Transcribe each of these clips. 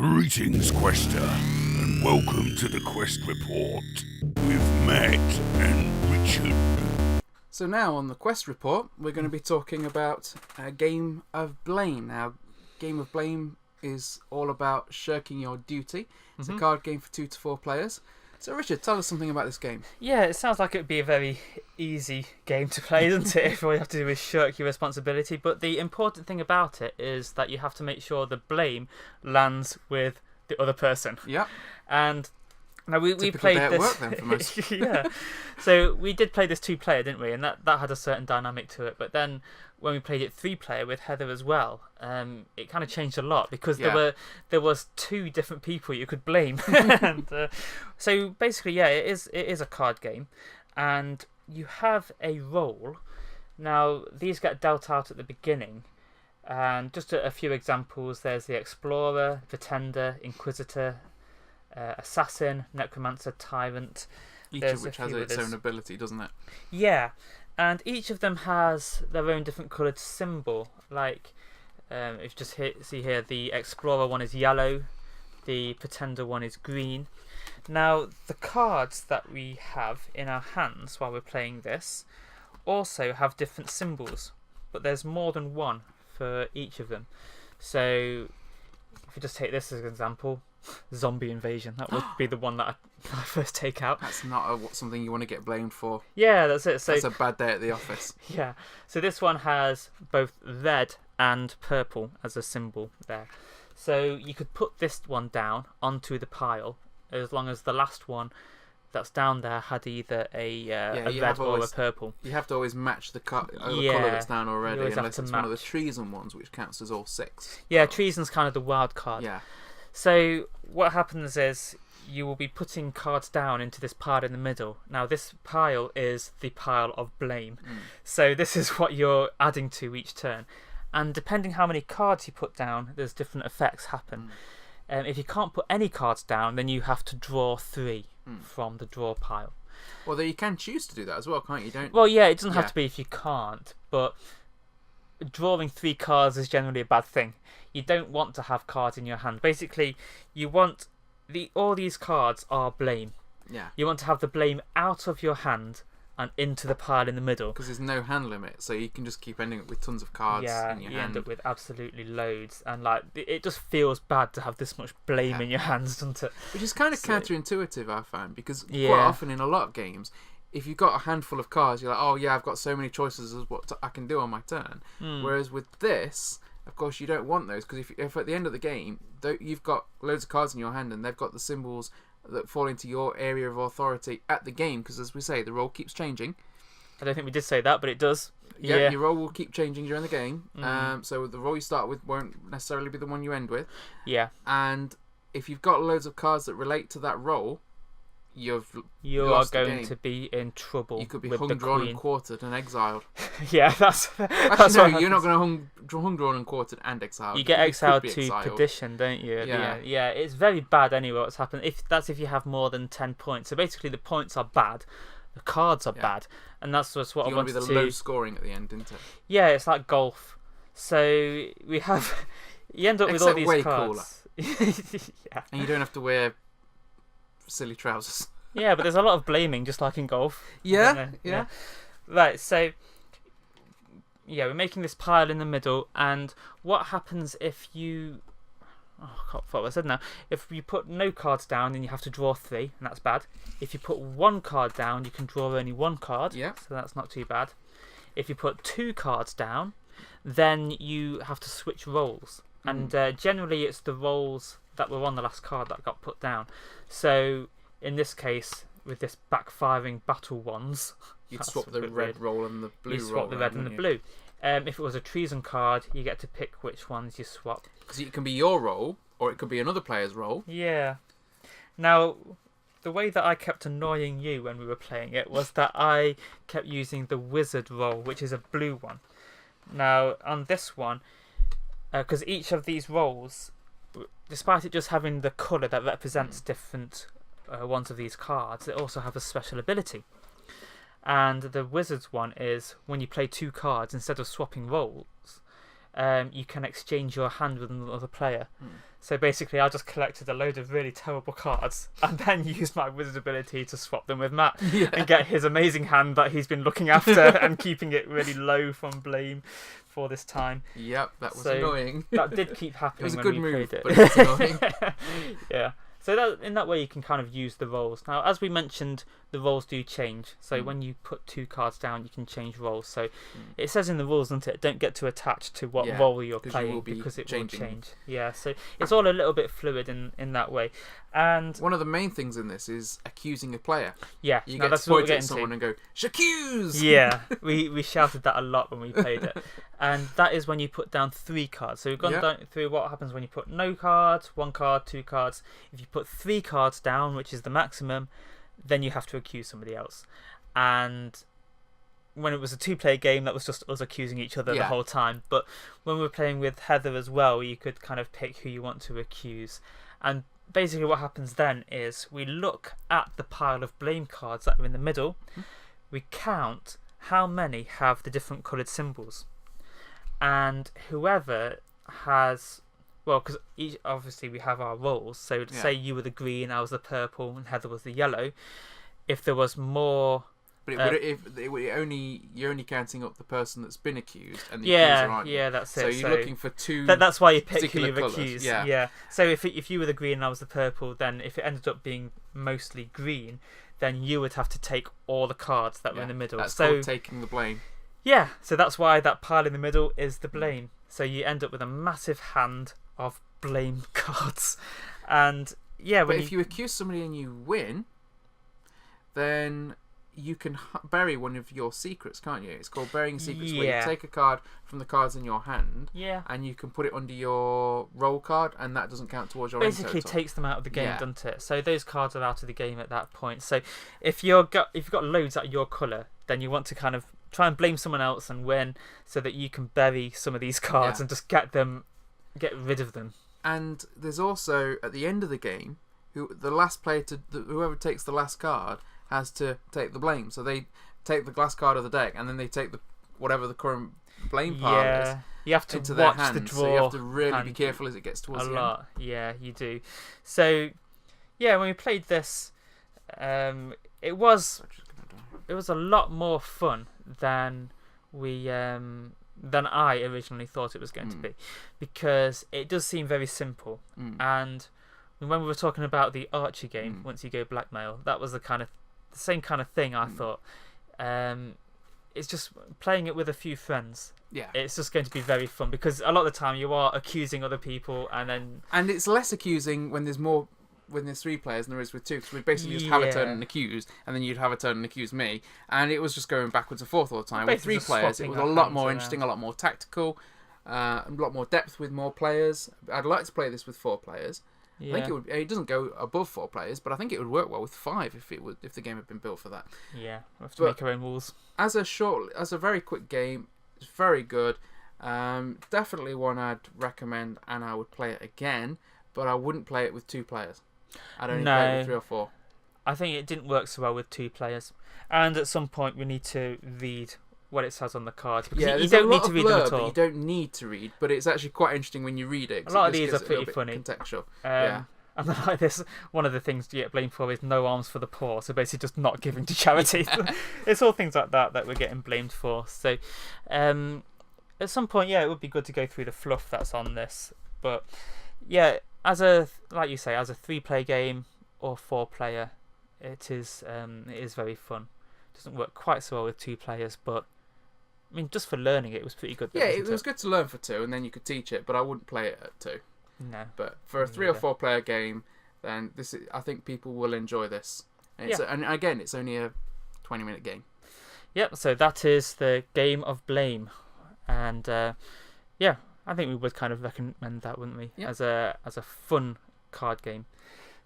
Greetings, Quester, and welcome to the Quest Report with Matt and Richard. So now on the Quest Report, we're going to be talking about a Game of Blame. Now, Game of Blame is all about shirking your duty. It's a card game for 2 to 4 players. So Richard, tell us something about this game. Yeah, it sounds like it would be a very easy game to play, doesn't it? If all you have to do is shirk your responsibility. But the important thing about it is that you have to make sure the blame lands with the other person. Yeah. And now we played day at this. work then for most. Yeah. So we did play this 2-player, didn't we? And that had a certain dynamic to it. But then when we played it 3-player with Heather as well, it kind of changed a lot because there was 2 different people you could blame. And, so basically, yeah, it is a card game, and you have a role. Now these get dealt out at the beginning, and just a few examples. There's the Explorer, Pretender, Inquisitor, Assassin, Necromancer, Tyrant. Each of which has its own ability, doesn't it? Yeah, and each of them has their own different coloured symbol. Like, if you just see here, the Explorer one is yellow, the Pretender one is green. Now, the cards that we have in our hands while we're playing this also have different symbols, but there's more than one for each of them. So, if you just take this as an example, zombie invasion, that would be the one that I first take out. That's not something you want to get blamed for. Yeah, that's it. So that's a bad day at the office. Yeah. So this one has both red and purple as a symbol there. So you could put this one down onto the pile as long as the last one that's down there had either a red or a purple. You have to always match the colour that's down already, unless it's one of the treason ones, which counts as all 6. Yeah, treason's kind of the wild card. Yeah. So what happens is you will be putting cards down into this pile in the middle. Now this pile is the pile of blame. So this is what you're adding to each turn. And depending how many cards you put down, there's different effects happen. If you can't put any cards down, then you have to draw 3 from the draw pile. Although you can choose to do that as well, can't you? Well, yeah, it doesn't have to be if you can't, but drawing 3 cards is generally a bad thing. You don't want to have cards in your hand. Basically, you want all these cards are blame. Yeah. You want to have the blame out of your hand and into the pile in the middle. Because there's no hand limit, so you can just keep ending up with tons of cards in your hand. Yeah, you end up with absolutely loads. And like it just feels bad to have this much blame in your hands, doesn't it? Which is kind of counterintuitive, I find, because quite often in a lot of games, if you've got a handful of cards, you're like, oh yeah, I've got so many choices as what I can do on my turn. Whereas with this, of course, you don't want those, because if at the end of the game, you've got loads of cards in your hand and they've got the symbols that fall into your area of authority at the game, because as we say, the role keeps changing. I don't think we did say that, but it does. Yeah, your role will keep changing during the game. So the role you start with won't necessarily be the one you end with. Yeah. And if you've got loads of cards that relate to that role, you are going to be in trouble. You could be with hung, the drawn, queen. and quartered and exiled. Yeah, that's Actually, no, you're not going to hung, drawn, and quartered and exiled. You get exiled to perdition, don't you? Yeah, it's very bad anyway. What's happened? If you have more than 10 points. So basically, the points are bad, the cards are bad, and that's just what I wanted to. You want to be the low scoring at the end, isn't it? Yeah, it's like golf. So we have you end up with all these way cards. Yeah, and you don't have to wear silly trousers. Yeah, but there's a lot of blaming, just like in golf. Yeah. Right, so we're making this pile in the middle, and what happens if you... I can't forget what I said now. If you put no cards down, then you have to draw 3, and that's bad. If you put 1 card down, you can draw only 1 card, so that's not too bad. If you put 2 cards down, then you have to switch roles. And generally it's the roles that were on the last card that got put down. So in this case, with this backfiring battle wands, you'd swap the red roll and the blue roll. You swap the red and the blue. If it was a treason card, you get to pick which ones you swap. Because it can be your role, or it could be another player's role. Yeah. Now, the way that I kept annoying you when we were playing it was that I kept using the wizard role, which is a blue one. Now, on this one, because each of these roles, despite it just having the colour that represents different ones of these cards, it also have a special ability. And the wizard's one is when you play 2 cards, instead of swapping roles, you can exchange your hand with another player. So basically, I just collected a load of really terrible cards and then used my wizard ability to swap them with Matt and get his amazing hand that he's been looking after and keeping it really low from blame for this time. Yep, that was annoying. That did keep happening. It was a when good we move, played it. but it's annoying. Yeah. So in that way, you can kind of use the roles. Now, as we mentioned, the roles do change. So when you put 2 cards down, you can change roles. So it says in the rules, doesn't it? Don't get too attached to what role you're playing because it will change. Yeah, so it's all a little bit fluid in that way. And one of the main things in this is accusing a player. Yeah, you get to point at someone and go, "Shaccuse!" Yeah, we shouted that a lot when we played it. And that is when you put down 3 cards. So we've gone down through what happens when you put no cards, 1 card, 2 cards. If you put 3 cards down, which is the maximum, then you have to accuse somebody else. And when it was a 2-player game, that was just us accusing each other the whole time. But when we were playing with Heather as well, you could kind of pick who you want to accuse. And basically what happens then is we look at the pile of blame cards that are in the middle. We count how many have the different coloured symbols. And whoever has... Well, because obviously we have our roles. So say you were the green, I was the purple, and Heather was the yellow. If there was more... But you're only counting up the person that's been accused and the accuser, aren't you? Yeah, that's it. So you're looking for 2. That's why you pick who you've colours. accused. Yeah. So if you were the green and I was the purple, then if it ended up being mostly green, then you would have to take all the cards that were in the middle. That's called taking the blame. Yeah, so that's why that pile in the middle is the blame. So you end up with a massive hand of blame cards. And yeah, but if you accuse somebody and you win, then you can bury one of your secrets, can't you? It's called burying secrets, where you take a card from the cards in your hand, and you can put it under your roll card, and that doesn't count towards your basically end total. Takes them out of the game, doesn't it? So those cards are out of the game at that point. So if you've got loads out of your colour, then you want to kind of try and blame someone else and win, so that you can bury some of these cards and just get rid of them. And there's also at the end of the game, whoever takes the last card has to take the blame. So they take the last card of the deck, and then they take whatever the current blame pile is. You have to into watch their hand, the draw. so you have to really be careful as it gets towards the end. Yeah, you do. So when we played this, it was a lot more fun than I originally thought it was going to be, because it does seem very simple. And when we were talking about the Archie game, Once You Go Blackmail, that was the same kind of thing. I thought it's just playing it with a few friends. Yeah, it's just going to be very fun, because a lot of the time you are accusing other people, and it's less accusing when there's 3 players than there is with 2, because we'd basically just have a turn and accuse, and then you'd have a turn and accuse me, and it was just going backwards and forth all the time. With 3 players, it was a lot more interesting, a lot more tactical, a lot more depth with more players. I'd like to play this with 4 players. I think it doesn't go above 4 players, but I think it would work well with 5 if the game had been built for that. Yeah, we have to make our own rules. As a very quick game, it's very good. Definitely one I'd recommend, and I would play it again, but I wouldn't play it with 2 players. I'd only play it with 3 or 4. I think it didn't work so well with 2 players, and at some point we need to read what it says on the card. You don't need to read them at all. You don't need to read, but it's actually quite interesting when you read it. A lot of these are pretty funny. Contextual. And then like this, one of the things to get blamed for is no arms for the poor. So basically just not giving to charity. It's all things like that we're getting blamed for. So at some point, it would be good to go through the fluff that's on this. But like you say, as a 3-player game or 4-player, it is very fun. It doesn't work quite so well with 2 players, but I mean, just for learning it was pretty good. It was good to learn for 2, and then you could teach it, but I wouldn't play it at 2. No. But for a 3 or 4 player game, then I think people will enjoy this. And again, it's only a 20-minute game. Yep, so that is the Game of Blame. And I think we would kind of recommend that, wouldn't we? Yep. As a fun card game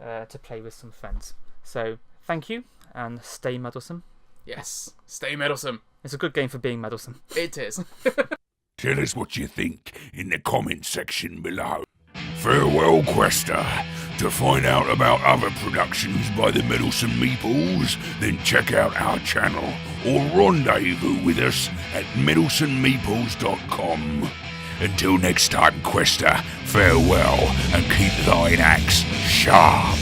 to play with some friends. So thank you, and stay meddlesome. Yes, stay meddlesome. It's a good game for being meddlesome. It is. Tell us what you think in the comment section below. Farewell, Quester. To find out about other productions by the Meddlesome Meeples, then check out our channel or rendezvous with us at meddlesomemeeples.com. Until next time, Quester, farewell, and keep thine axe sharp.